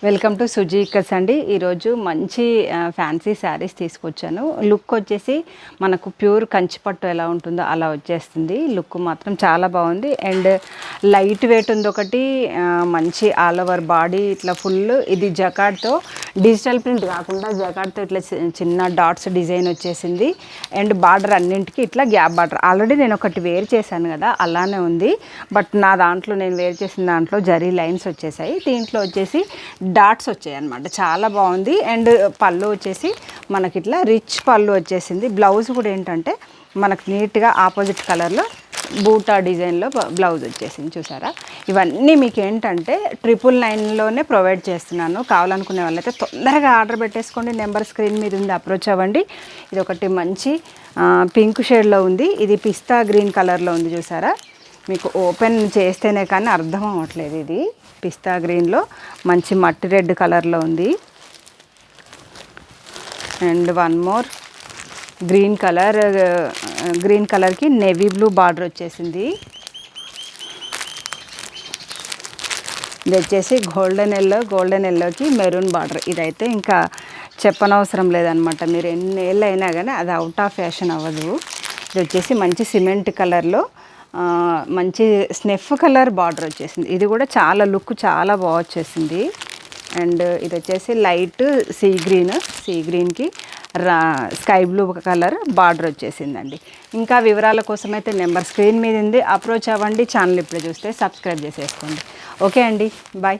Welcome to సుజీకస్ అండి. ఈరోజు మంచి ఫ్యాన్సీ శారీస్ తీసుకొచ్చాను. లుక్ వచ్చేసి మనకు ప్యూర్ కంచిపట్టు ఎలా ఉంటుందో అలా వచ్చేస్తుంది. లుక్ మాత్రం చాలా బాగుంది అండ్ లైట్ వెయిట్ ఉంది. ఒకటి మంచి ఆల్ ఓవర్ బాడీ ఇట్లా ఫుల్. ఇది జకార్డ్తో డిజిటల్ ప్రింట్ కాకుండా జకార్డ్తో ఇట్లా చిన్న డాట్స్ డిజైన్ వచ్చేసింది అండ్ బార్డర్ అన్నింటికి ఇట్లా గ్యాప్ బార్డర్. ఆల్రెడీ నేను ఒకటి వేర్ చేశాను కదా, అలానే ఉంది. బట్ నా దాంట్లో నేను వేర్ చేసిన దాంట్లో జరీ లైన్స్ వచ్చేసాయి. దీంట్లో వచ్చేసి డాట్స్ వచ్చాయి అన్నమాట. చాలా బాగుంది అండ్ పళ్ళు వచ్చేసి మనకి ఇట్లా రిచ్ పళ్ళు వచ్చేసింది. బ్లౌజ్ కూడా ఏంటంటే మనకు నీట్గా ఆపోజిట్ కలర్లో బూటా డిజైన్లో బ్లౌజ్ వచ్చేసింది. చూసారా, ఇవన్నీ మీకు ఏంటంటే 999లోనే ప్రొవైడ్ చేస్తున్నాను. కావాలనుకునే వాళ్ళైతే తొందరగా ఆర్డర్ పెట్టేసుకోండి. నెంబర్ స్క్రీన్ మీద ఉంది, అప్రోచ్ అవ్వండి. ఇది ఒకటి మంచి పింక్ షేడ్లో ఉంది. ఇది పిస్తా గ్రీన్ కలర్లో ఉంది. చూసారా, మీకు ఓపెన్ చేస్తేనే కానీ అర్థం అవ్వట్లేదు. ఇది పిస్తా గ్రీన్లో మంచి మట్టి రెడ్ కలర్లో ఉంది అండ్ వన్ మోర్ గ్రీన్ కలర్కి నేవీ బ్లూ బార్డర్ వచ్చేసింది. ఇది వచ్చేసి గోల్డెన్ ఎల్లోకి మెరూన్ బార్డర్. ఇదైతే ఇంకా చెప్పనవసరం లేదనమాట. మీరు ఎన్ని ఏళ్ళు అయినా కానీ అది అవుట్ ఆఫ్ ఫ్యాషన్ అవ్వదు. ఇది వచ్చేసి మంచి సిమెంట్ కలర్లో మంచి స్నెఫ్ కలర్ బార్డర్ వచ్చేసింది. ఇది కూడా చాలా లుక్ చాలా బాగా వచ్చేసింది అండ్ ఇది వచ్చేసి లైట్ సీ గ్రీన్కి స్కై బ్లూ కలర్ బార్డర్ వచ్చేసిందండి. ఇంకా వివరాల కోసం అయితే నెంబర్ స్క్రీన్ మీద ఉంది, అప్రోచ్ అవ్వండి. ఛానల్ ఇప్పుడే చూస్తే సబ్స్క్రైబ్ చేసేసుకోండి. ఓకే అండి, బాయ్.